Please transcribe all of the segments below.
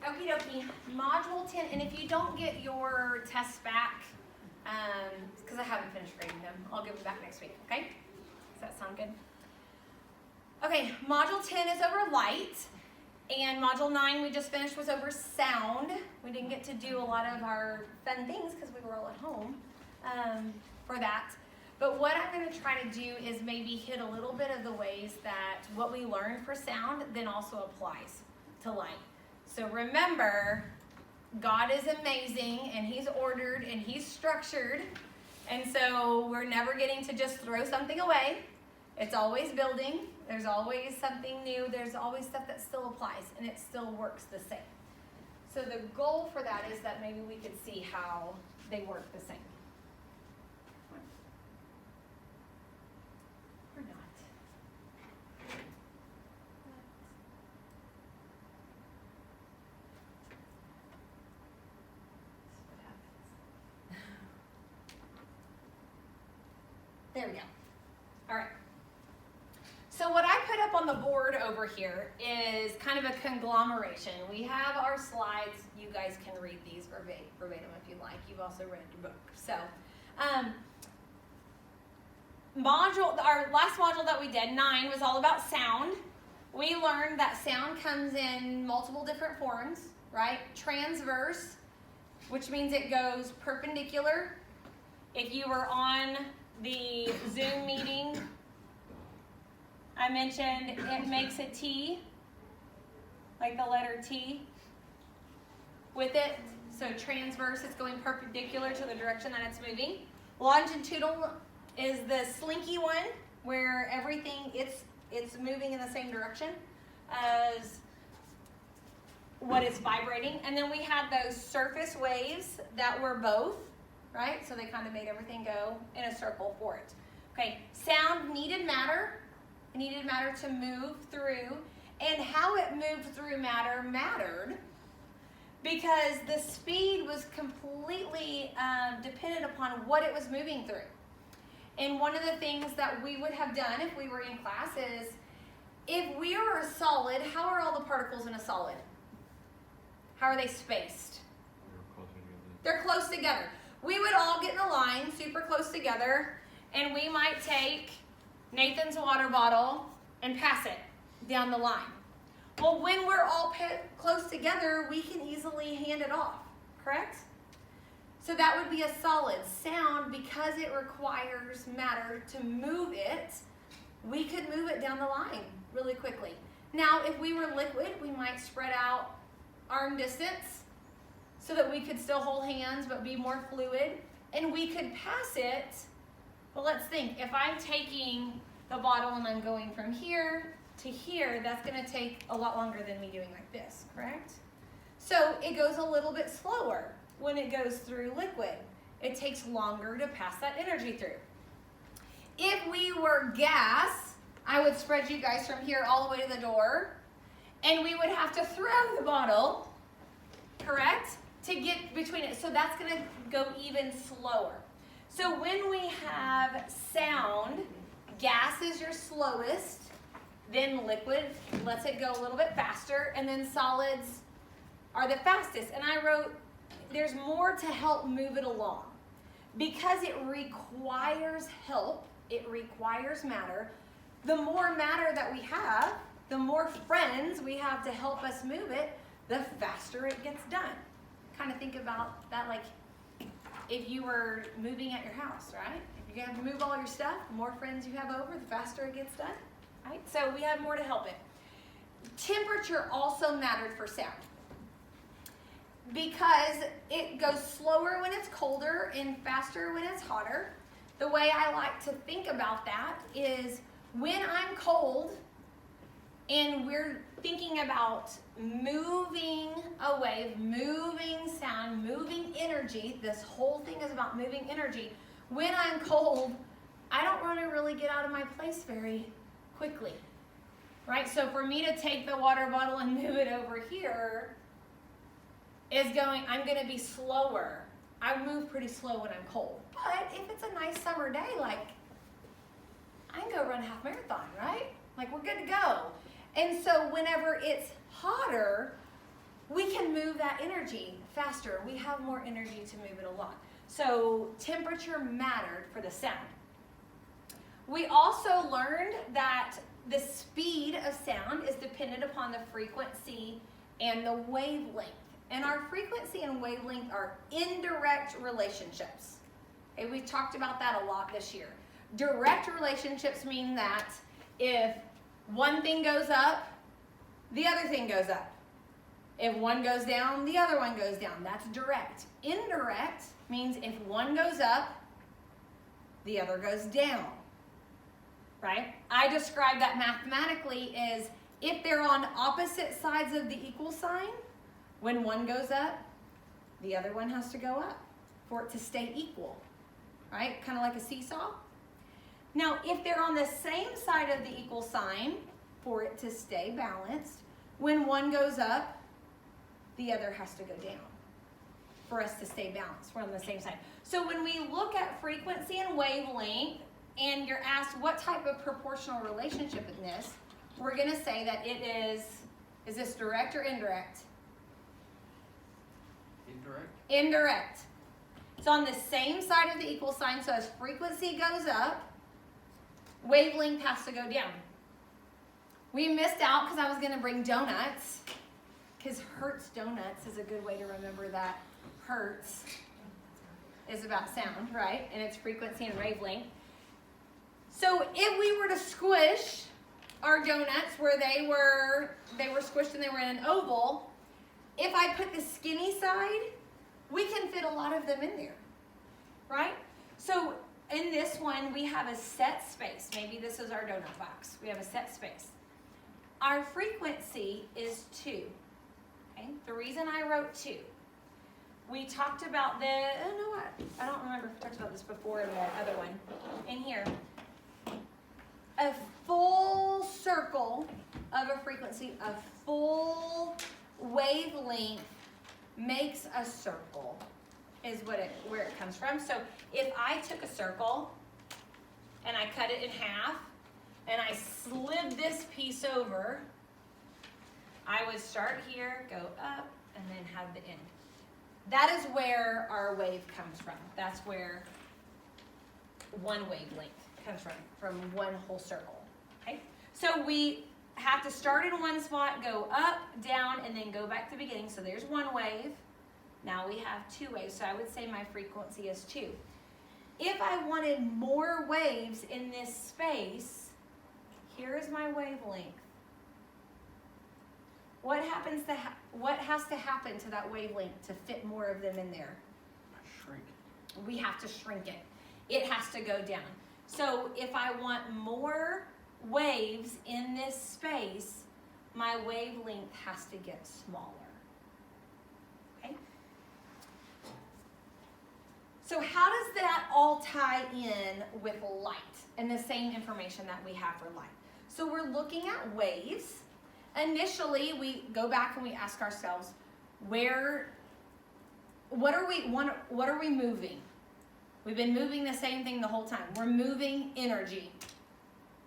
Okie dokie, module 10, and if you don't get your tests back, because I haven't finished grading them, I'll give them back next week, okay? Does that sound good? Okay, module 10 is over light, and module 9 we just finished was over sound. We didn't get to do a lot of our fun things because we were all at home for that. But what I'm going to try to do is maybe hit a little bit of the ways that what we learned for sound then also applies to light. So remember, God is amazing, and He's ordered, and He's structured, and so we're never getting to just throw something away. It's always building. There's always something new. There's always stuff that still applies, and it still works the same. So the goal for that is that maybe we could see how they work the same. Or not. There we go. All right. So what I put up on the board over here is kind of a conglomeration. We have our slides. You guys can read these verbatim if you like. You've also read your book. So, our last module that we did, 9, was all about sound. We learned that sound comes in multiple different forms, right? Transverse, which means it goes perpendicular. If you were on the Zoom meeting, I mentioned it makes a T, like the letter T, with it. So transverse, it's going perpendicular to the direction that it's moving. Longitudinal is the slinky one, where everything, it's moving in the same direction as what is vibrating. And then we had those surface waves that were both, right? So they kind of made everything go in a circle for it. Okay, sound needed matter. It needed matter to move through, and how it moved through matter mattered because the speed was completely dependent upon what it was moving through. And one of the things that we would have done if we were in class is, if we are a solid, how are all the particles in a solid? How are they spaced? They're close together. We would all get in a line, super close together, and we might take Nathan's water bottle and pass it down the line. Well, when we're all close together, we can easily hand it off, correct? So that would be a solid. Sound, because it requires matter to move it, we could move it down the line really quickly. Now, if we were liquid, we might spread out arm distance so that we could still hold hands but be more fluid, and we could pass it. Well, let's think, if I'm taking the bottle and I'm going from here to here, that's going to take a lot longer than me doing like this, correct? So it goes a little bit slower when it goes through liquid. It takes longer to pass that energy through. If we were gas, I would spread you guys from here all the way to the door, and we would have to throw the bottle, correct, to get between it. So that's going to go even slower. So when we have sound, gas is your slowest, then liquid lets it go a little bit faster, and then solids are the fastest. And I wrote, there's more to help move it along. Because it requires help, it requires matter, the more matter that we have, the more friends we have to help us move it, the faster it gets done. Kind of think about that like if you were moving at your house, right? If you have to move all your stuff, the more friends you have over, the faster it gets done, right? So we have more to help it. Temperature also mattered for sound because it goes slower when it's colder and faster when it's hotter. The way I like to think about that is when I'm cold and we're thinking about moving a wave, moving sound, moving energy. This whole thing is about moving energy. When I'm cold, I don't want to really get out of my place very quickly, right? So for me to take the water bottle and move it over here I'm going to be slower. I move pretty slow when I'm cold. But if it's a nice summer day, like, I can go run a half marathon, right? Like, we're good to go. And so whenever it's hotter, we can move that energy faster. We have more energy to move it along. So temperature mattered for the sound. We also learned that the speed of sound is dependent upon the frequency and the wavelength. And our frequency and wavelength are indirect relationships. Okay, we've talked about that a lot this year. Direct relationships mean that if one thing goes up, the other thing goes up. If one goes down, the other one goes down. That's direct. Indirect means if one goes up, the other goes down. Right? I describe that mathematically as if they're on opposite sides of the equal sign, when one goes up, the other one has to go up for it to stay equal. Right? Kind of like a seesaw. Now, if they're on the same side of the equal sign, for it to stay balanced, when one goes up, the other has to go down for us to stay balanced. We're on the same side. So when we look at frequency and wavelength, and you're asked what type of proportional relationship in this, we're going to say that it is this direct or indirect? Indirect. Indirect. It's on the same side of the equal sign, so as frequency goes up, wavelength has to go down. We missed out because I was going to bring donuts, because Hertz Donuts is a good way to remember that Hertz is about sound, right? And it's frequency and wavelength. So if we were to squish our donuts where they were squished and they were in an oval, if I put the skinny side, we can fit a lot of them in there, right? So in this one, we have a set space. Maybe this is our donut box. We have a set space. Our frequency is 2. Okay? The reason I wrote 2, we talked about I don't remember if we talked about this before in the other one. In here, a full circle of a frequency, a full wavelength makes a circle, is where it comes from. So if I took a circle and I cut it in half and I slid this piece over, I would start here, go up, and then have the end. That is where our wave comes from. That's where one wavelength comes from one whole circle. Okay? So we have to start in one spot, go up, down, and then go back to the beginning. So there's one wave. Now we have 2 waves. So I would say my frequency is 2. If I wanted more waves in this space, here is my wavelength. What has to happen to that wavelength to fit more of them in there? Shrink. We have to shrink it. It has to go down. So if I want more waves in this space, my wavelength has to get smaller. Okay? So how does that all tie in with light and the same information that we have for light? So we're looking at waves. Initially, we go back and we ask ourselves, what are we moving? We've been moving the same thing the whole time. We're moving energy,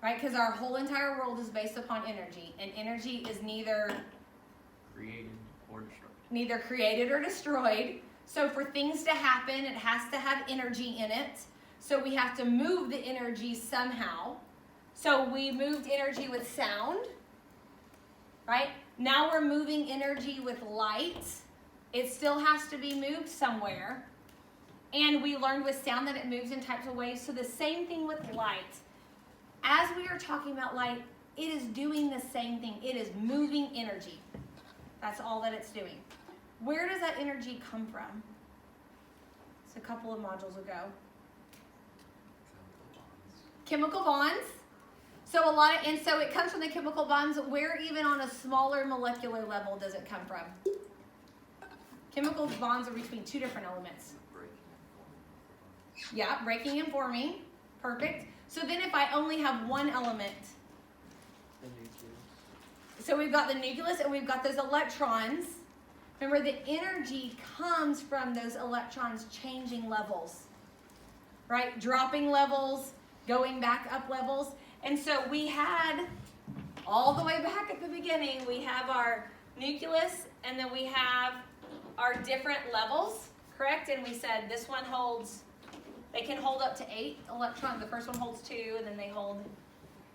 right? Because our whole entire world is based upon energy, and energy is neither created or destroyed. So for things to happen, it has to have energy in it. So we have to move the energy somehow. So we moved energy with sound, right? Now we're moving energy with light. It still has to be moved somewhere. And we learned with sound that it moves in types of waves. So the same thing with light. As we are talking about light, it is doing the same thing. It is moving energy. That's all that it's doing. Where does that energy come from? It's a couple of modules ago. Chemical bonds. So so it comes from the chemical bonds. Where even on a smaller molecular level does it come from? Chemical bonds are between 2 different elements. Yeah, breaking and forming. Perfect. So then if I only have one element, The nucleus. so we've got the nucleus and we've got those electrons. Remember, the energy comes from those electrons changing levels, right? Dropping levels, going back up levels. And so we had, all the way back at the beginning, we have our nucleus, and then we have our different levels, correct? And we said this one holds, they can hold up to 8 electrons. The first one holds 2, and then they hold,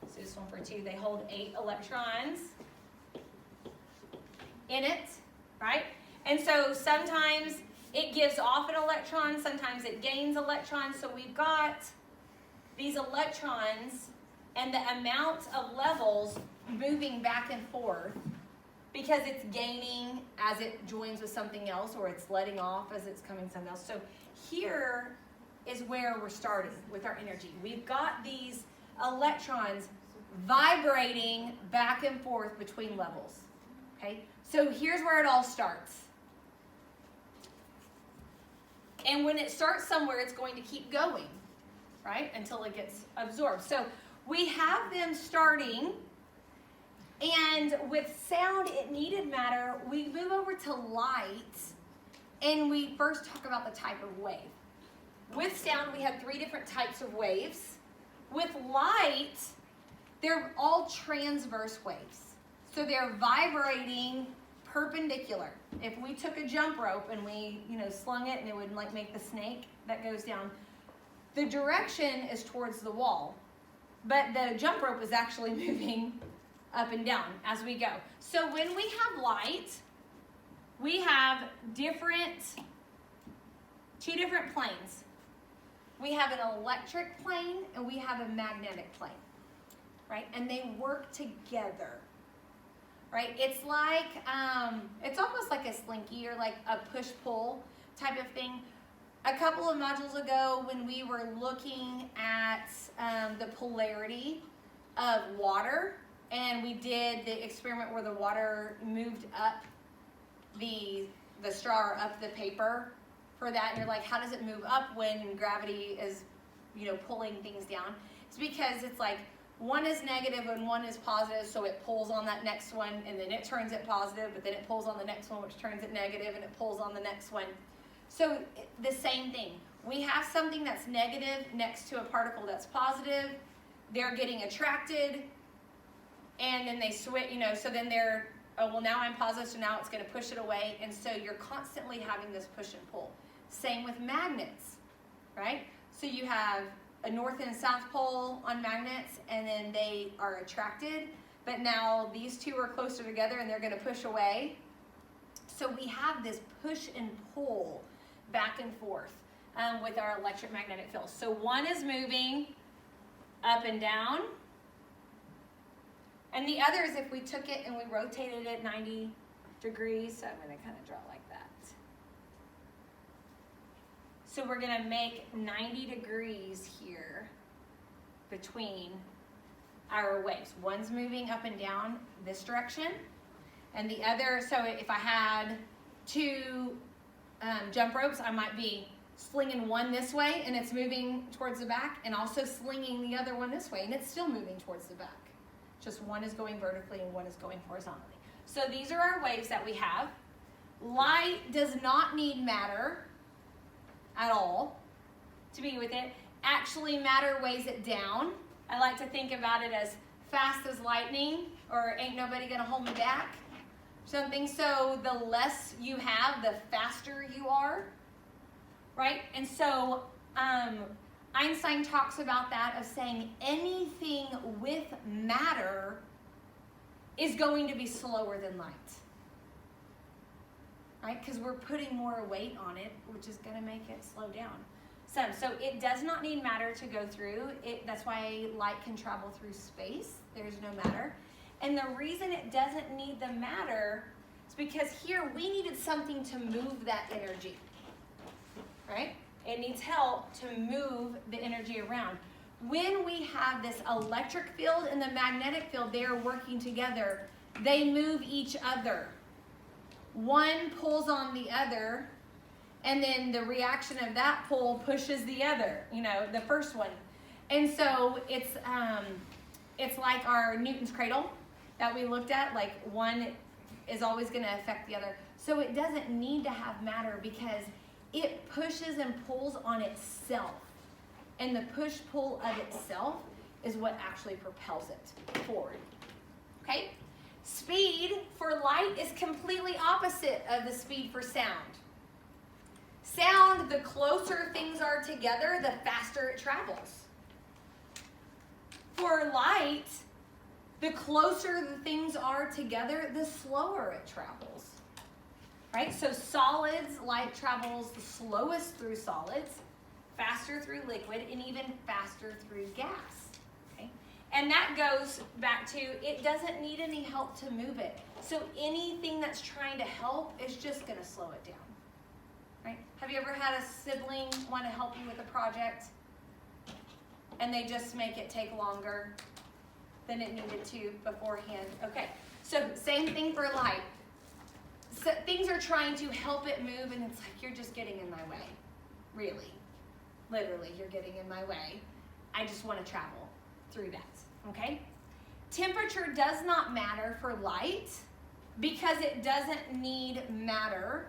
so this one for 2, they hold 8 electrons in it, right? And so sometimes it gives off an electron, sometimes it gains electrons. So we've got these electrons and the amount of levels moving back and forth because it's gaining as it joins with something else, or it's letting off as it's coming something else. So here is where we're starting with our energy. We've got these electrons vibrating back and forth between levels. Okay, so here's where it all starts. And when it starts somewhere, it's going to keep going, right, until it gets absorbed. So we have them starting, and with sound, it needed matter. We move over to light, and we first talk about the type of wave. With sound, we have 3 different types of waves. With light, they're all transverse waves. So they're vibrating perpendicular. If we took a jump rope and we, slung it and it would like make the snake that goes down, the direction is towards the wall, but the jump rope is actually moving up and down as we go. So when we have light, we have two different planes. We have an electric plane and we have a magnetic plane, right? And they work together. Right, it's like, it's almost like a slinky or like a push-pull type of thing. A couple of modules ago when we were looking at the polarity of water, and we did the experiment where the water moved up the straw or up the paper for that, and you're like, how does it move up when gravity is, pulling things down? It's because it's like, one is negative and one is positive, so it pulls on that next one, and then it turns it positive, but then it pulls on the next one, which turns it negative, and it pulls on the next one. So the same thing. We have something that's negative next to a particle that's positive. They're getting attracted, and then they switch, so then they're, oh, well, now I'm positive, so now it's going to push it away, and so you're constantly having this push and pull. Same with magnets, right? So you have a north and south pole on magnets, and then they are attracted, but now these two are closer together and they're going to push away. So we have this push and pull back and forth with our electromagnetic field. So one is moving up and down, and the other is if we took it and we rotated it 90 degrees, so I'm going to kind of draw it like that. So we're going to make 90 degrees here between our waves. One's moving up and down this direction, and the other, so if I had 2 jump ropes, I might be slinging one this way and it's moving towards the back, and also slinging the other one this way and it's still moving towards the back. Just one is going vertically and one is going horizontally. So these are our waves that we have. Light does not need matter at all to be with it. Actually, matter weighs it down. I like to think about it as fast as lightning, or ain't nobody gonna hold me back, something. So the less you have, the faster you are, right? And so Einstein talks about that, of saying anything with matter is going to be slower than light. Right? Because we're putting more weight on it, which is going to make it slow down. So it does not need matter to go through. That's why light can travel through space. There's no matter. And the reason it doesn't need the matter is because here we needed something to move that energy. Right? It needs help to move the energy around. When we have this electric field and the magnetic field, they are working together. They move each other. One pulls on the other, and then the reaction of that pull pushes the other, the first one. And so it's like our Newton's cradle that we looked at, like one is always going to affect the other. So it doesn't need to have matter because it pushes and pulls on itself. And the push-pull of itself is what actually propels it forward. Okay? Speed for for light is completely opposite of the speed for sound. Sound, the closer things are together, the faster it travels. For light, the closer the things are together, the slower it travels. Right? So solids, light travels the slowest through solids, faster through liquid, and even faster through gas. Okay? And that goes back to, it doesn't need any help to move it. So anything that's trying to help is just going to slow it down. Right? Have you ever had a sibling want to help you with a project and they just make it take longer than it needed to beforehand? Okay, so same thing for light. So things are trying to help it move and it's like, you're just getting in my way. Really. Literally, you're getting in my way. I just want to travel through that, okay? Temperature does not matter for light because it doesn't need matter.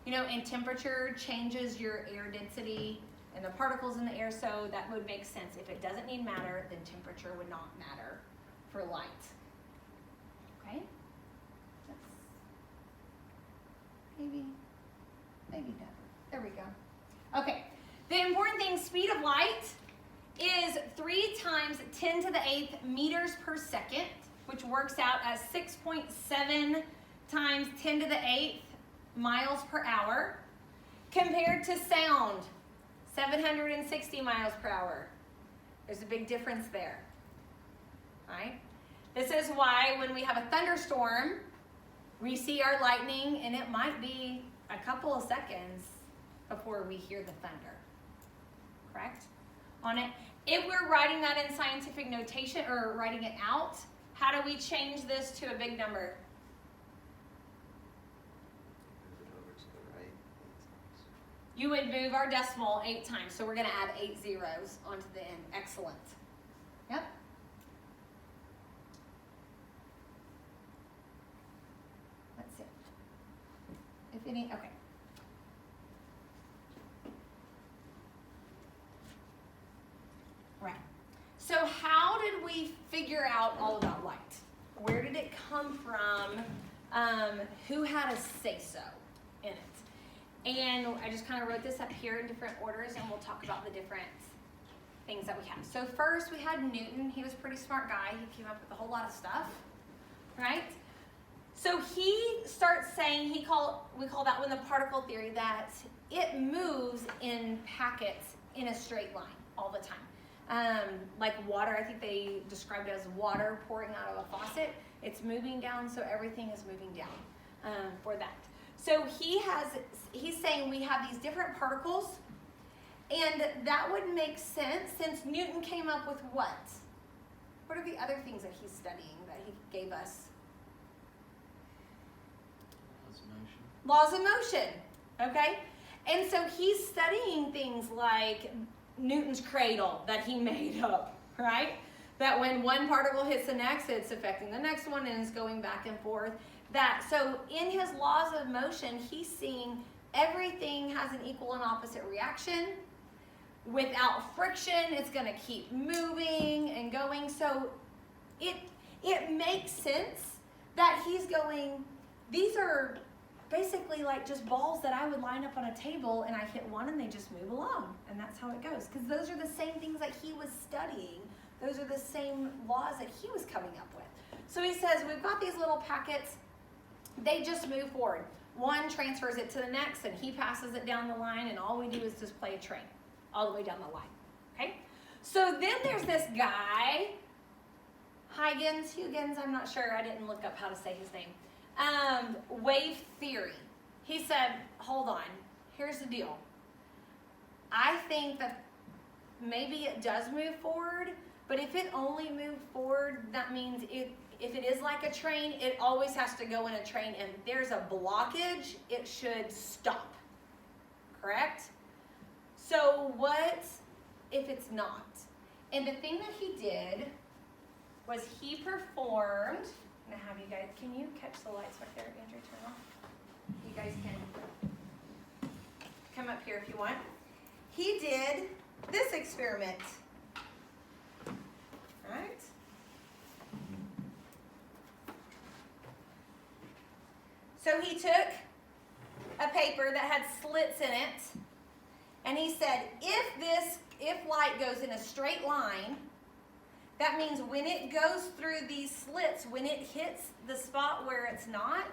You know, and temperature changes your air density and the particles in the air, so that would make sense. If it doesn't need matter, then temperature would not matter for light. Okay? That's maybe never. There we go. Okay. The important thing, speed of light is 3 times 10 to the 8th meters per second, which works out as 6.7 times 10 to the 8th miles per hour, compared to sound, 760 miles per hour. There's a big difference there. All right? This is why when we have a thunderstorm, we see our lightning, and it might be a couple of seconds before we hear the thunder. Correct? On it. If we're writing that in scientific notation or writing it out, how do we change this to a big number? Move it over to the right 8 times. You would move our decimal 8 times. So we're going to add 8 zeros onto the end. Excellent. Yep. Let's see. If any, okay. Right. So how did we figure out all about light? Where did it come from? Who had a say-so in it? And I just kind of wrote this up here in different orders, and we'll talk about the different things that we have. So first we had Newton. He was a pretty smart guy. He came up with a whole lot of stuff, right? So he starts saying, we call that one the particle theory, that it moves in packets in a straight line all the time. Like water, I think they described it as water pouring out of a faucet. It's moving down, so everything is moving down for that. So he's saying we have these different particles, and that would make sense since Newton came up with what? What are the other things that he's studying that he gave us? Laws of motion, okay? And so he's studying things like Newton's cradle that he made up, right? That when one particle hits the next, it's affecting the next one and it's going back and forth. So in his laws of motion, he's seeing everything has an equal and opposite reaction. Without friction, it's going to keep moving and going. So it makes sense that he's going, these are basically like just balls that I would line up on a table, and I hit one and they just move along, and that's how it goes, because those are the same things that he was studying. Those are the same laws that he was coming up with. So he says we've got these little packets, they just move forward. One transfers it to the next, and he passes it down the line, and all we do is just play a train all the way down the line. Okay? So then there's this guy, Huygens, I'm not sure, I didn't look up how to say his name. Wave theory. He said, hold on, here's the deal. I think that maybe it does move forward, but if it only moved forward, that means if it is like a train, it always has to go in a train, and if there's a blockage, it should stop. Correct? So what if it's not? And the thing that he did was he performed, I'm gonna have you guys, can you catch the lights back there, Andrew, turn off? You guys can come up here if you want. He did this experiment, right? So he took a paper that had slits in it, and he said, if light goes in a straight line, that means when it goes through these slits, when it hits the spot where it's not,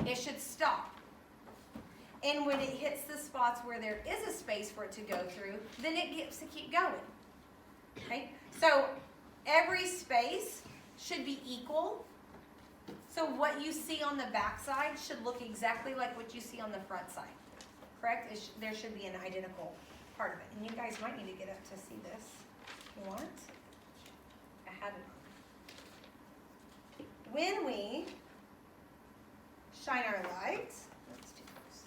it should stop. And when it hits the spots where there is a space for it to go through, then it gets to keep going. Okay? So every space should be equal. So what you see on the back side should look exactly like what you see on the front side. Correct? There should be an identical part of it. And you guys might need to get up to see this if you want. I had it on. When we shine our light, let's do this.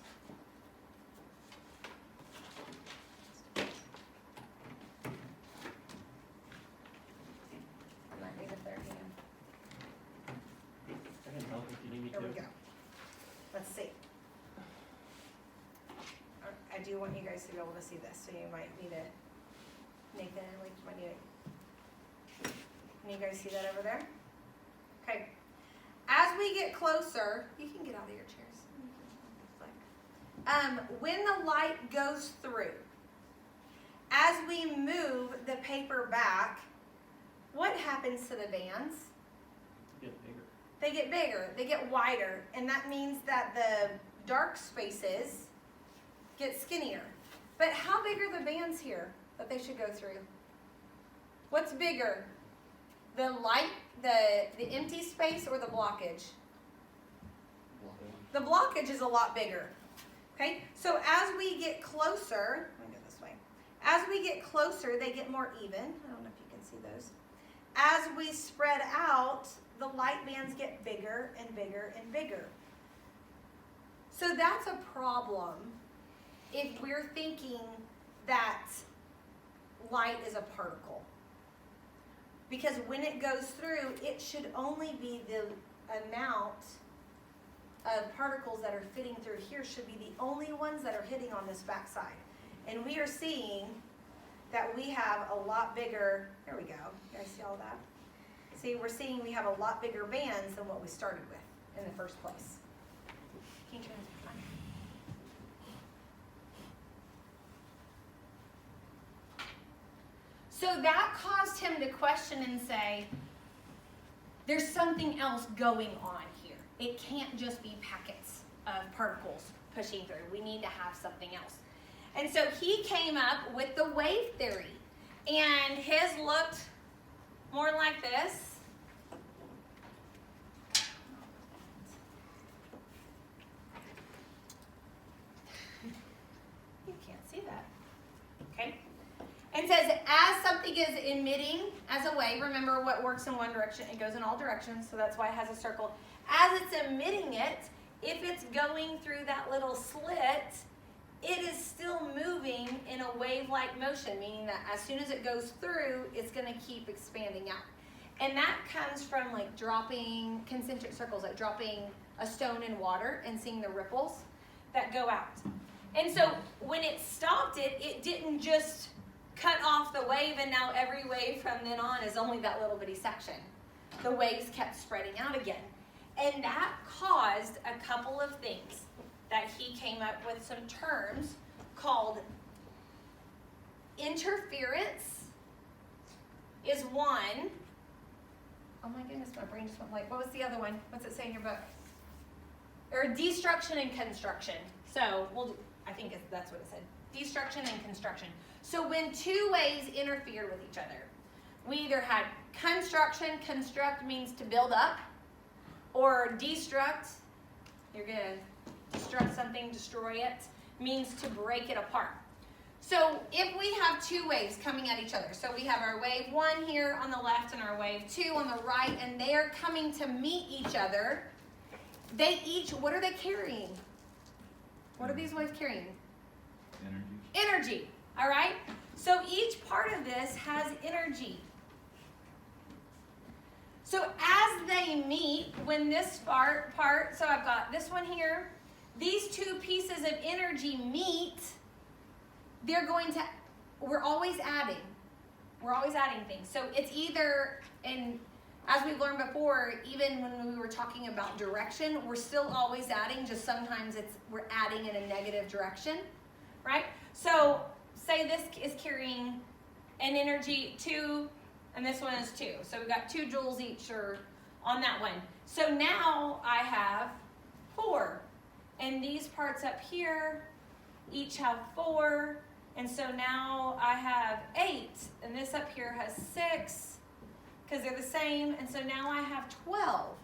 I might need a third hand. I can help if you need me to. Here we go. Let's see. I do want you guys to be able to see this, so you might need it. Nathan and Lee, you might need it. Can you guys see that over there? Okay. As we get closer, you can get out of your chairs. When the light goes through, as we move the paper back, what happens to the bands? Get bigger. They get bigger, they get wider, and that means that the dark spaces get skinnier. But how big are the bands here that they should go through? What's bigger? The light, the empty space, or the blockage? The blockage is a lot bigger. Okay, so as we get closer, let me go this way. As we get closer, they get more even. I don't know if you can see those. As we spread out, the light bands get bigger and bigger and bigger. So that's a problem if we're thinking that light is a particle. Because when it goes through, it should only be the amount of particles that are fitting through here should be the only ones that are hitting on this back side. And we are seeing that we have a lot bigger, there we go, you guys see all that? See, we're seeing we have a lot bigger bands than what we started with in the first place. Can you turn this on? So that caused him to question and say, there's something else going on here. It can't just be packets of particles pushing through. We need to have something else. And so he came up with the wave theory. And his looked more like this. You can't see that. Okay? And says, as something is emitting as a wave, remember what works in one direction, it goes in all directions, so that's why it has a circle. As it's emitting it, if it's going through that little slit, it is still moving in a wave-like motion, meaning that as soon as it goes through, it's going to keep expanding out. And that comes from like dropping concentric circles, like dropping a stone in water and seeing the ripples that go out. And so when it stopped it, it didn't just cut off the wave and now every wave from then on is only that little bitty section. The waves kept spreading out again. And that caused a couple of things that he came up with some terms called interference is one. Oh my goodness, my brain just went blank. What was the other one? What's it say in your book? Or destruction and construction. So I think that's what it said. Destruction and construction. So when two waves interfered with each other, we either had construction. Construct means to build up. Or destruct, you're going to destruct something, destroy it, means to break it apart. So if we have two waves coming at each other, so we have our wave 1 here on the left and our wave 2 on the right, and they are coming to meet each other, they each, what are they carrying? What are these waves carrying? Energy. Energy, all right? So each part of this has energy. So as they meet, when this part, so I've got this one here, these two pieces of energy meet, they're going to, we're always adding things. So it's either, and as we've learned before, even when we were talking about direction, we're still always adding, just sometimes we're adding in a negative direction, right? So say this is carrying an energy 2, and this one is 2. So we've got 2 joules each or on that one. So now I have 4. And these parts up here each have 4. And so now I have 8. And this up here has 6. Because they're the same, and so now I have 12.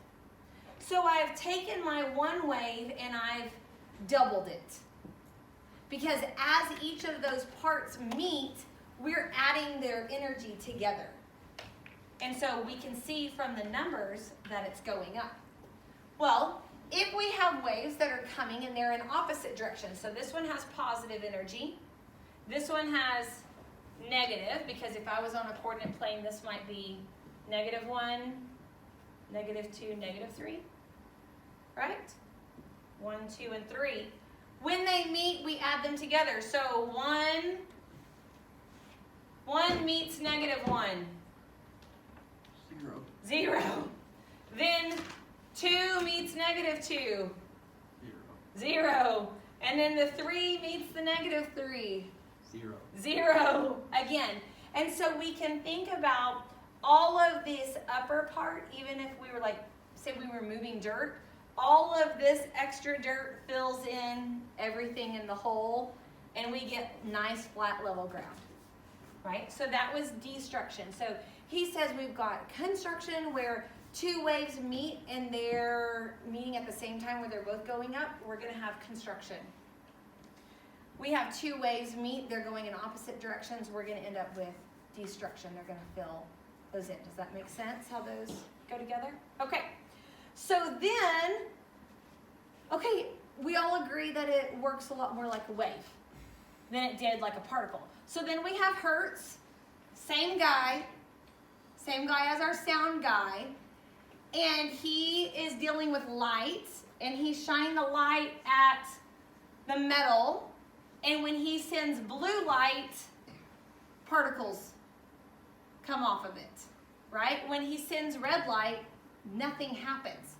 So I've taken my one wave and I've doubled it. Because as each of those parts meet, we're adding their energy together. And so we can see from the numbers that it's going up. Well, if we have waves that are coming and they're in opposite directions, so this one has positive energy, this one has negative, because if I was on a coordinate plane, this might be -1, -2, -3, right? 1, 2, and 3. When they meet, we add them together. So 1 meets -1. 0. 0. Then 2 meets -2. 0. 0. And then the 3 meets the -3. 0. 0 again. And so we can think about all of this upper part, even if we were like, say we were moving dirt, all of this extra dirt fills in everything in the hole, and we get nice flat level ground, right? So that was destruction. So he says we've got construction where 2 waves meet and they're meeting at the same time where they're both going up. We're going to have construction. We have 2 waves meet, they're going in opposite directions. We're going to end up with destruction. They're going to fill those in. Does that make sense how those go together? Okay. So then, okay, we all agree that it works a lot more like a wave than it did like a particle. So then we have Hertz, same guy as our sound guy, and he is dealing with light, and he's shining the light at the metal, and when he sends blue light, particles come off of it, right? When he sends red light, nothing happens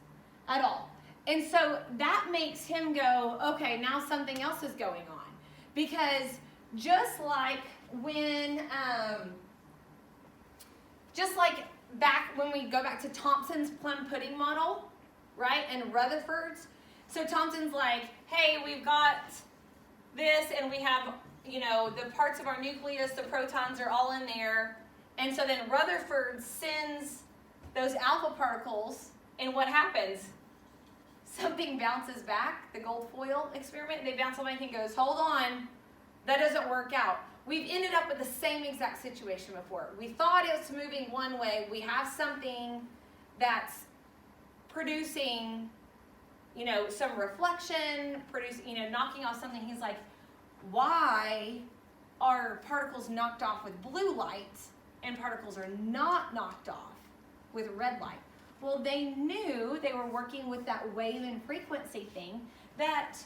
at all. And so that makes him go, okay, now something else is going on. Because just like when, just like back when we go back to Thomson's plum pudding model, right, and Rutherford's, so Thomson's like, hey, we've got this and we have, you know, the parts of our nucleus, the protons are all in there. And so then Rutherford sends those alpha particles, and what happens? Something bounces back, the gold foil experiment, they bounce back and goes, hold on, that doesn't work out. We've ended up with the same exact situation before. We thought it was moving one way. We have something that's producing, you know, some reflection, knocking off something. He's like, why are particles knocked off with blue light and particles are not knocked off with red light? Well, they knew they were working with that wave and frequency thing, that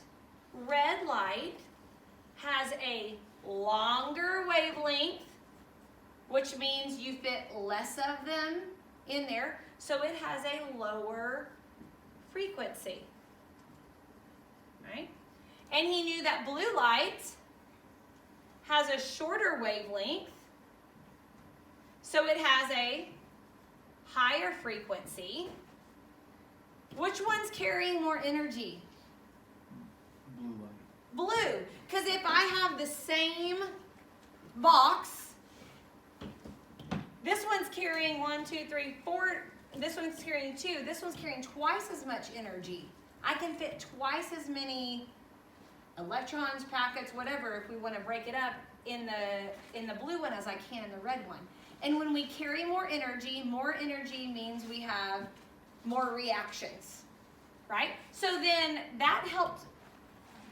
red light has a longer wavelength, which means you fit less of them in there, so it has a lower frequency, right? And he knew that blue light has a shorter wavelength, so it has a higher frequency. Which one's carrying more energy? Blue light. Blue, because if I have the same box, this one's carrying 1, 2, 3, 4, this one's carrying 2, this one's carrying twice as much energy. I can fit twice as many electrons, packets, whatever, if we want to break it up, in the blue one as I can in the red one. And when we carry more energy means we have more reactions, right? So then that helped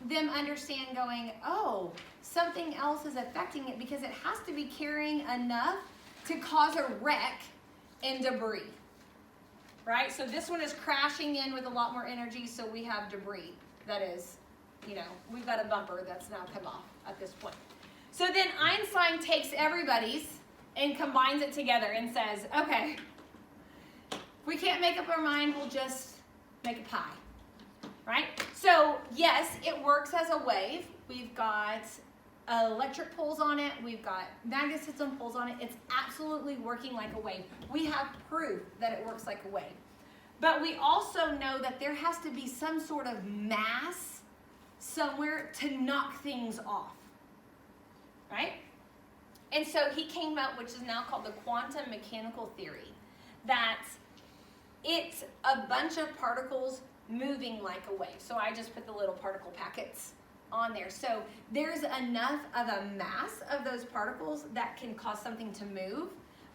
them understand going, oh, something else is affecting it because it has to be carrying enough to cause a wreck and debris, right? So this one is crashing in with a lot more energy, so we have debris. That is, you know, we've got a bumper that's now come off at this point. So then Einstein takes everybody's and combines it together and says, okay, If we can't make up our mind, we'll just make a pie, right? So yes, it works as a wave. We've got electric poles on it. We've got magnetism poles on it. It's absolutely working like a wave. We have proof that it works like a wave. But we also know that there has to be some sort of mass somewhere to knock things off, right? And so he came up, which is now called the quantum mechanical theory, that it's a bunch of particles moving like a wave. So I just put the little particle packets on there. So there's enough of a mass of those particles that can cause something to move,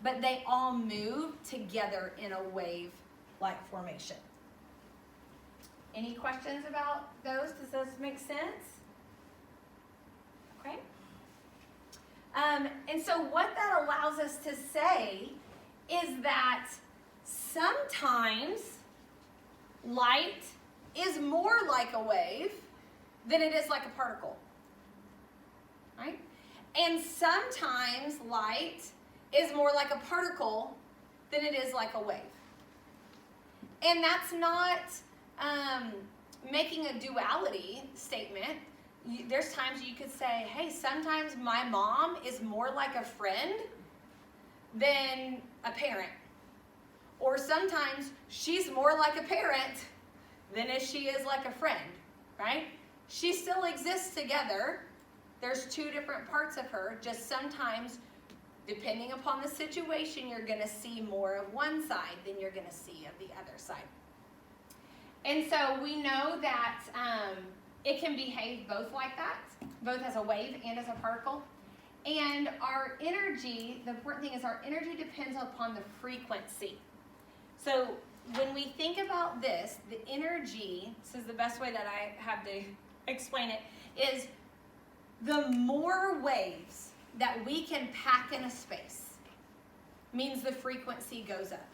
but they all move together in a wave-like formation. Any questions about those? Does this make sense? Okay. And so what that allows us to say is that sometimes light is more like a wave than it is like a particle, right? And sometimes light is more like a particle than it is like a wave. And that's not making a duality statement. There's times you could say, hey, sometimes my mom is more like a friend than a parent. Or sometimes she's more like a parent than if she is like a friend, right? She still exists together. There's two different parts of her. Just sometimes, depending upon the situation, you're going to see more of one side than you're going to see of the other side. And so we know that it can behave both like that, both as a wave and as a particle. And our energy, the important thing is our energy depends upon the frequency. So when we think about this, the energy, this is the best way that I have to explain it, is the more waves that we can pack in a space means the frequency goes up.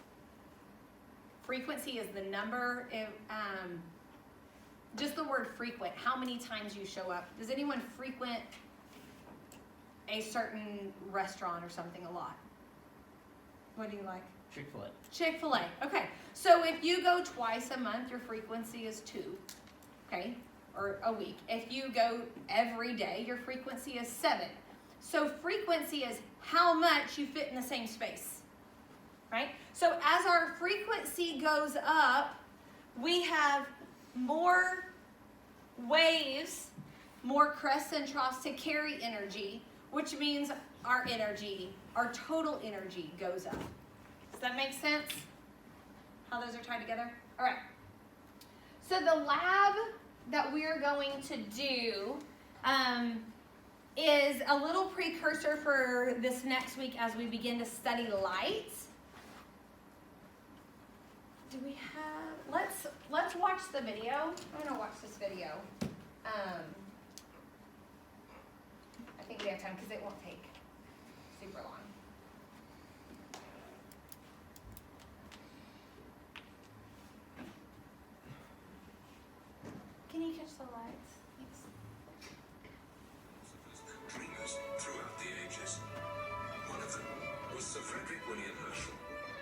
Frequency is the number, just the word frequent, how many times you show up. Does anyone frequent a certain restaurant or something a lot? What do you like? Chick-fil-A. Chick-fil-A. Okay. So if you go twice a month, your frequency is 2. Okay? Or a week. If you go every day, your frequency is 7. So frequency is how much you fit in the same space. Right? So as our frequency goes up, we have more waves, more crests and troughs to carry energy, which means our energy, our total energy goes up. Does that make sense? How those are tied together? All right. So the lab that we're going to do is a little precursor for this next week as we begin to study light. Do we have, let's watch the video. I'm gonna watch this video. I think we have time because it won't take super long. Can you catch the lights? Thanks. Dreamers throughout the ages. One of them was Sir Frederick William Herschel,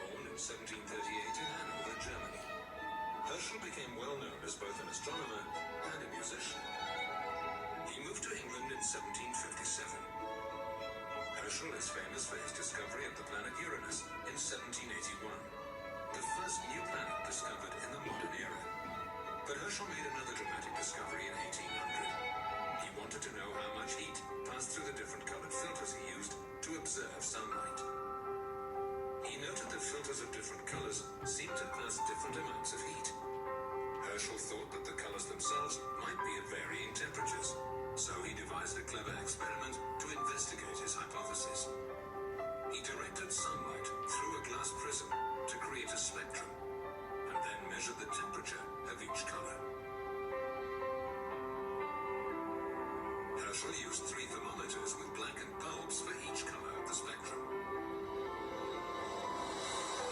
born in 1738 in Hanover, Germany. Herschel became well known as both an astronomer and a musician. He moved to England in 1757. Herschel is famous for his discovery of the planet Uranus in 1781, the first new planet discovered in the modern era. But Herschel made another dramatic discovery in 1800. He wanted to know how much heat passed through the different colored filters he used to observe sunlight. He noted that filters of different colors seemed to pass different amounts of heat. Herschel thought that the colors themselves might be at varying temperatures, so he devised a clever experiment to investigate his hypothesis. He directed sunlight through a glass prism to create a spectrum, and then measured the temperature of each color. Herschel used 3 thermometers with blackened bulbs for each color of the spectrum.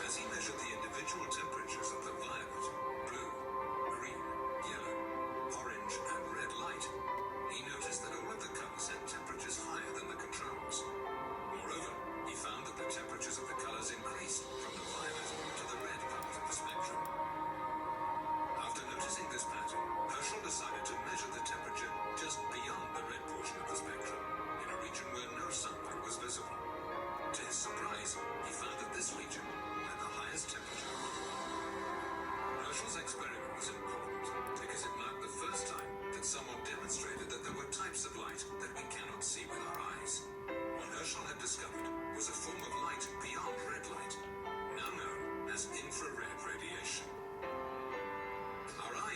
As he measured the individual temperatures of the violet, blue, green, yellow, orange, and red light, he noticed that all of the colors had temperatures higher than the controls. Moreover, he found that the temperatures of the colors increased from the violet to the red part of the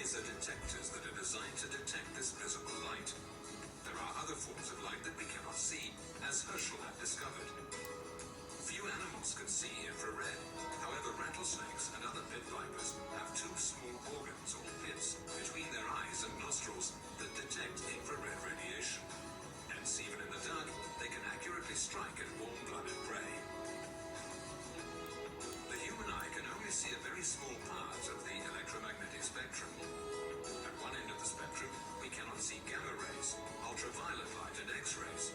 eyes are detectors that are designed to detect this visible light. There are other forms of light that we cannot see, as Herschel had discovered. Few animals can see infrared. However, rattlesnakes and other pit vipers have two small organs or pits between their eyes and nostrils that detect infrared radiation. Hence, even in the dark, they can accurately strike at warm-blooded prey. The human eye can only see a very small part of the electromagnetic spectrum. At one end of the spectrum, we cannot see gamma rays, ultraviolet light, and X-rays,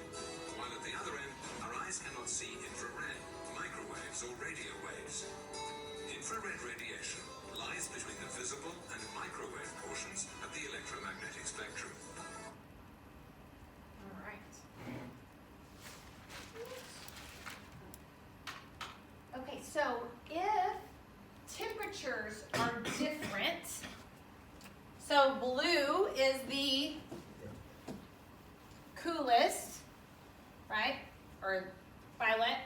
while at the other end, our eyes cannot see infrared, microwaves, or radio waves. Infrared radiation lies between the visible and microwave portions of the electromagnetic spectrum. All right. Okay, so if temperatures are different, so blue is the coolest, right? Or violet.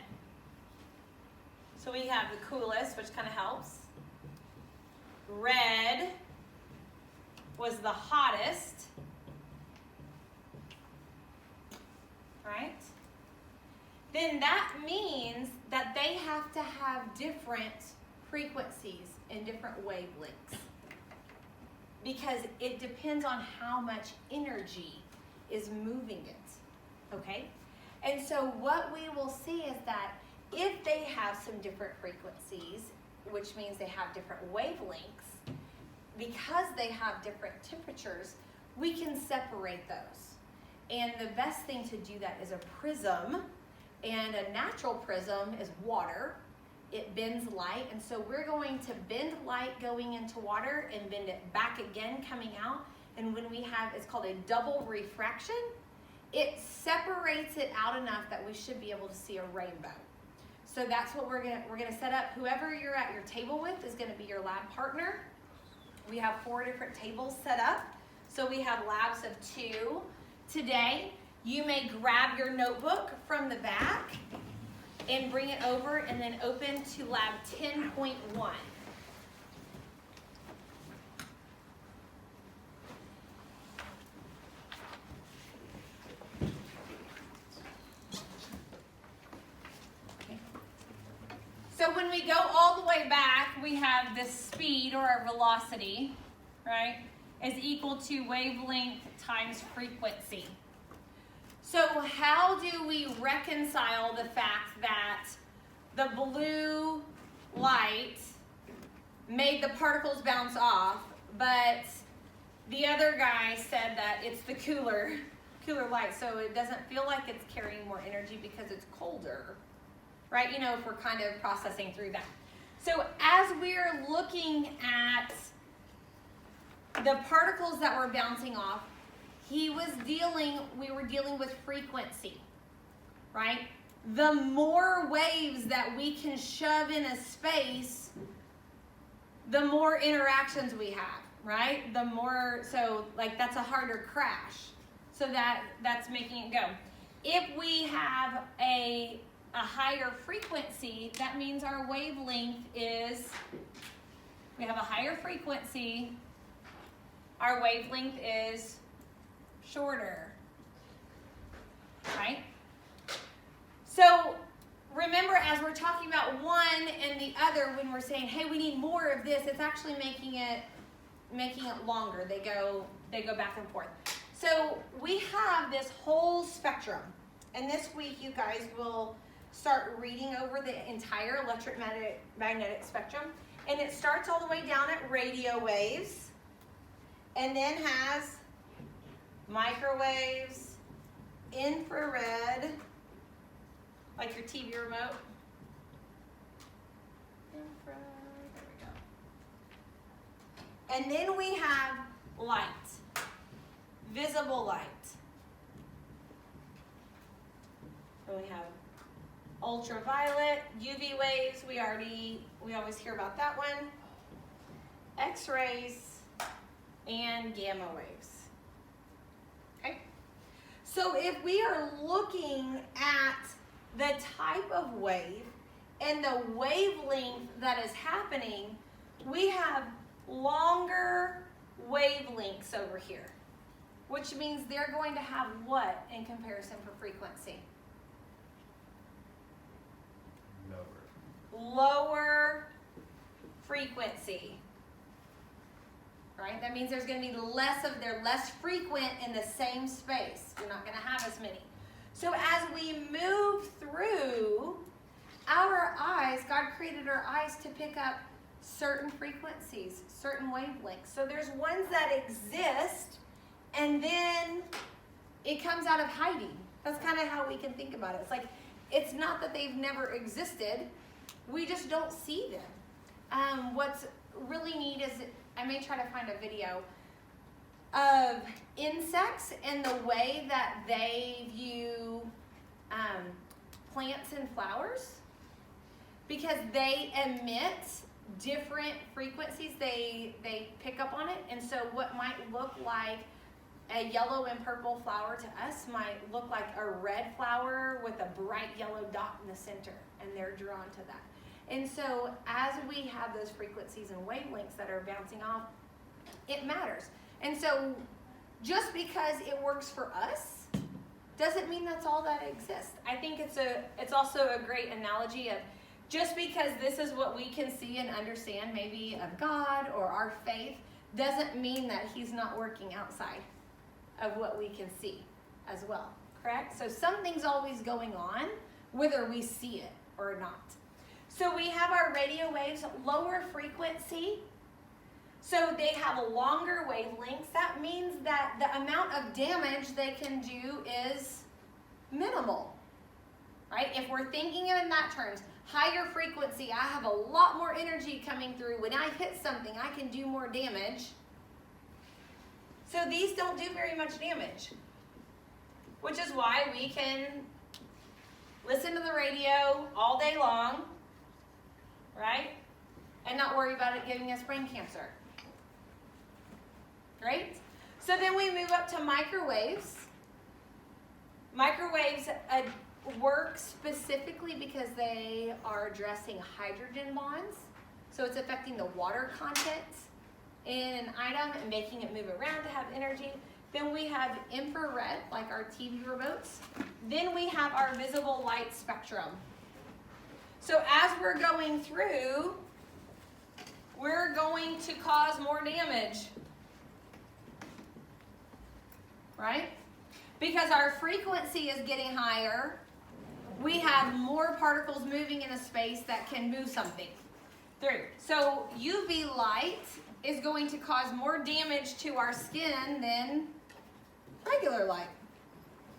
So we have the coolest, which kind of helps. Red was the hottest, right? Then that means that they have to have different frequencies and different wavelengths, because it depends on how much energy is moving it, okay? And so what we will see is that if they have some different frequencies, which means they have different wavelengths, because they have different temperatures, we can separate those. And the best thing to do that is a prism, and a natural prism is water. It bends light, and so we're going to bend light going into water and bend it back again coming out. And when we have, it's called a double refraction, it separates it out enough that we should be able to see a rainbow. So that's what we're gonna set up. Whoever you're at your table with is gonna be your lab partner. We have 4 different tables set up. So we have labs of 2 today. You may grab your notebook from the back and bring it over and then open to lab 10.1. So when we go all the way back, we have this speed, or our velocity, right, is equal to wavelength times frequency. So how do we reconcile the fact that the blue light made the particles bounce off, but the other guy said that it's the cooler light, so it doesn't feel like it's carrying more energy because it's colder, right? You know, if we're kind of processing through that. So as we're looking at the particles that were bouncing off, we were dealing with frequency, right? The more waves that we can shove in a space, the more interactions we have, right? The more, so like that's a harder crash. So that's making it go. If we have a higher frequency, that means our wavelength is, we have a higher frequency, our wavelength is shorter, right? So remember, as we're talking about one and the other, when we're saying, hey, we need more of this, it's actually making it longer. They go back and forth. So we have this whole spectrum, and this week you guys will start reading over the entire electromagnetic spectrum, and it starts all the way down at radio waves, and then has microwaves, infrared, like your TV remote. Infrared, there we go. And then we have light, visible light. And we have ultraviolet, UV waves, we always hear about that one. X-rays, and gamma waves. Okay? So if we are looking at the type of wave and the wavelength that is happening, we have longer wavelengths wavelengths over here, which means they're going to have what in comparison for frequency? Lower frequency. Right? That means there's going to be they're less frequent in the same space. You're not going to have as many. So as we move through our eyes, God created our eyes to pick up certain frequencies, certain wavelengths. So there's ones that exist and then it comes out of hiding. That's kind of how we can think about it. It's like, it's not that they've never existed. We just don't see them. What's really neat is, I may try to find a video of insects and the way that they view plants and flowers, because they emit different frequencies. They pick up on it, and so what might look like a yellow and purple flower to us might look like a red flower with a bright yellow dot in the center, and they're drawn to that. And so as we have those frequencies and wavelengths that are bouncing off, it matters. And so just because it works for us doesn't mean that's all that exists. I think it's also a great analogy of, just because this is what we can see and understand maybe of God or our faith doesn't mean that he's not working outside of what we can see as well, correct? So something's always going on, whether we see it or not. So we have our radio waves, lower frequency. So they have longer wavelengths. That means that the amount of damage they can do is minimal, right? If we're thinking in that terms, higher frequency, I have a lot more energy coming through. When I hit something, I can do more damage. So these don't do very much damage, which is why we can listen to the radio all day long, right? And not worry about it giving us brain cancer. Right? So then we move up to microwaves. Microwaves work specifically because they are addressing hydrogen bonds. So it's affecting the water content in an item and making it move around to have energy. Then we have infrared, like our TV remotes. Then we have our visible light spectrum. So as we're going through, we're going to cause more damage. Right? Because our frequency is getting higher, we have more particles moving in a space that can move something through. So UV light is going to cause more damage to our skin than regular light,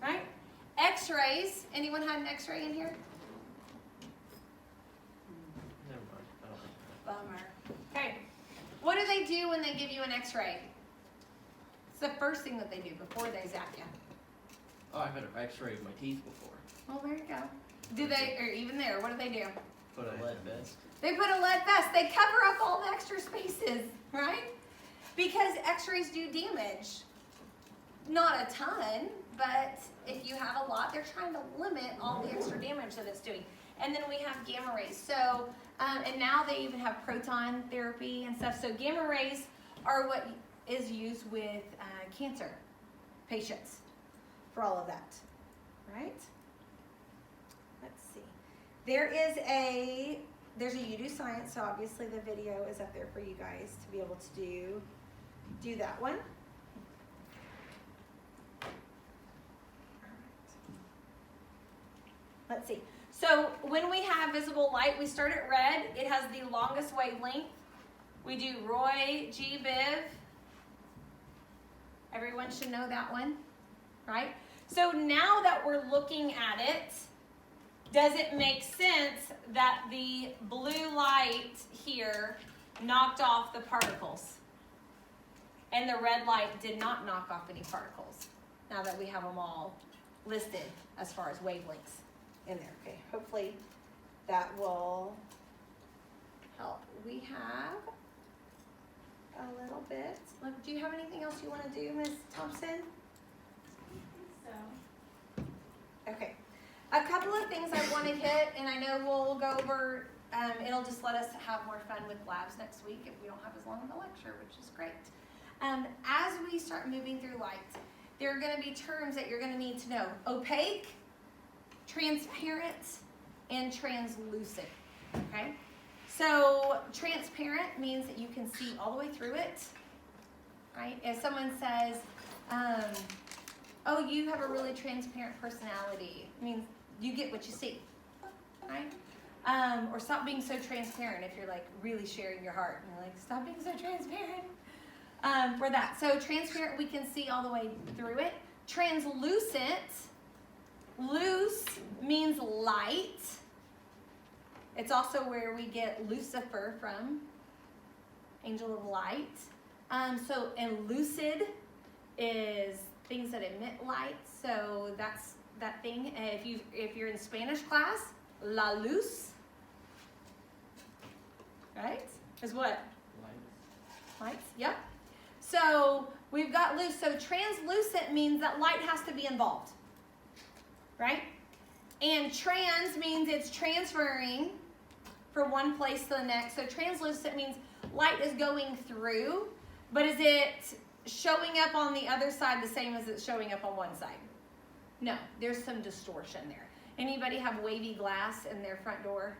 right? X-rays, anyone had an X-ray in here? Never mind. I don't think Bummer. Okay, what do they do when they give you an X-ray? It's the first thing that they do before they zap you. Oh, I've had an X-ray of my teeth before. Well, there you go. Do they, or even there, what do they do? Put a lead vest. They put a lead vest. They cover up all the extra spaces, right? Because X-rays do damage. Not a ton, but if you have a lot, they're trying to limit all the extra damage that it's doing. And then we have gamma rays. So, and now they even have proton therapy and stuff. So gamma rays are what is used with cancer patients for all of that, right? Let's see. There's a You Do Science, so obviously the video is up there for you guys to be able to do that one. Let's see. So when we have visible light, we start at red. It has the longest wavelength. We do Roy G. Biv. Everyone should know that one, right? So now that we're looking at it, does it make sense that the blue light here knocked off the particles and the red light did not knock off any particles, now that we have them all listed as far as wavelengths in there? Okay, hopefully that will help. We have a little bit. Look, do you have anything else you want to do, Ms. Thompson? So, Okay. A couple of things I want to hit, and I know we'll go over, it'll just let us have more fun with labs next week if we don't have as long of a lecture, which is great. As we start moving through light, there are going to be terms that you're going to need to know. Opaque, transparent, and translucent, okay? So transparent means that you can see all the way through it, right? If someone says, oh, you have a really transparent personality, it means you get what you see, right? Or stop being so transparent if you're like really sharing your heart. And you're like, stop being so transparent. For that. So transparent, we can see all the way through it. Translucent, loose means light. It's also where we get Lucifer from, angel of light. And lucid is things that emit light. So that's that thing. If you're in Spanish class, la luz, right? Is what? Lights, yep. So we've got loose. So translucent means that light has to be involved, right? And trans means it's transferring from one place to the next. So translucent means light is going through, but is it showing up on the other side the same as it's showing up on one side? No, there's some distortion there. Anybody have wavy glass in their front door?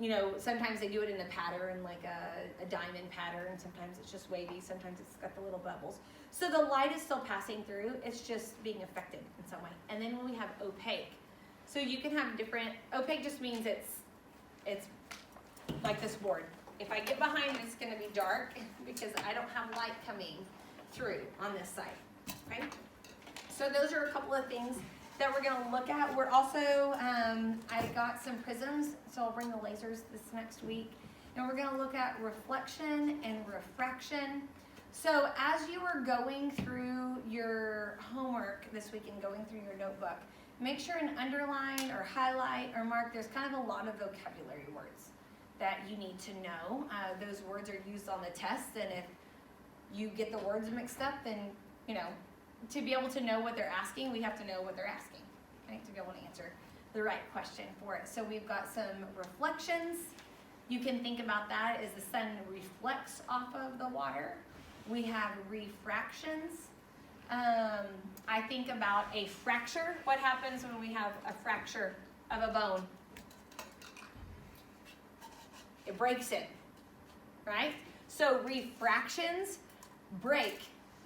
You know, sometimes they do it in a pattern, like a diamond pattern. Sometimes it's just wavy. Sometimes it's got the little bubbles. So the light is still passing through. It's just being affected in some way. And then when we have opaque, so you can have different, opaque just means it's like this board. If I get behind it, it's going to be dark because I don't have light coming through on this side, okay? So those are a couple of things that we're going to look at. We're also, I got some prisms, so I'll bring the lasers this next week. And we're going to look at reflection and refraction. So as you are going through your homework this week and going through your notebook, make sure and underline or highlight or mark. There's kind of a lot of vocabulary words that you need to know. Those words are used on the test, and if you get the words mixed up, then, you know, to be able to know what they're asking, we have to know what they're asking, right, to be able to answer the right question for it. So we've got some reflections. You can think about that as the sun reflects off of the water. We have refractions. I think about a fracture. What happens when we have a fracture of a bone? It breaks it, right? So refractions break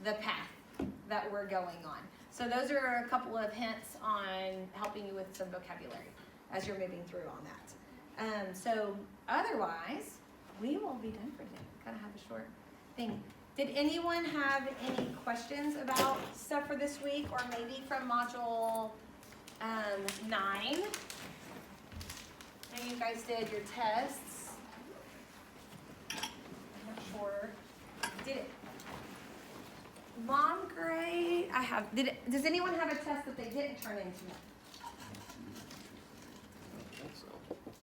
the path that we're going on. So those are a couple of hints on helping you with some vocabulary as you're moving through on that. So otherwise, we will be done for today. Kind of have a short thing. Did anyone have any questions about stuff for this week, or maybe from module 9? And you guys did your tests. I'm not sure. Did it? Mom grade, does anyone have a test that they didn't turn in tonight?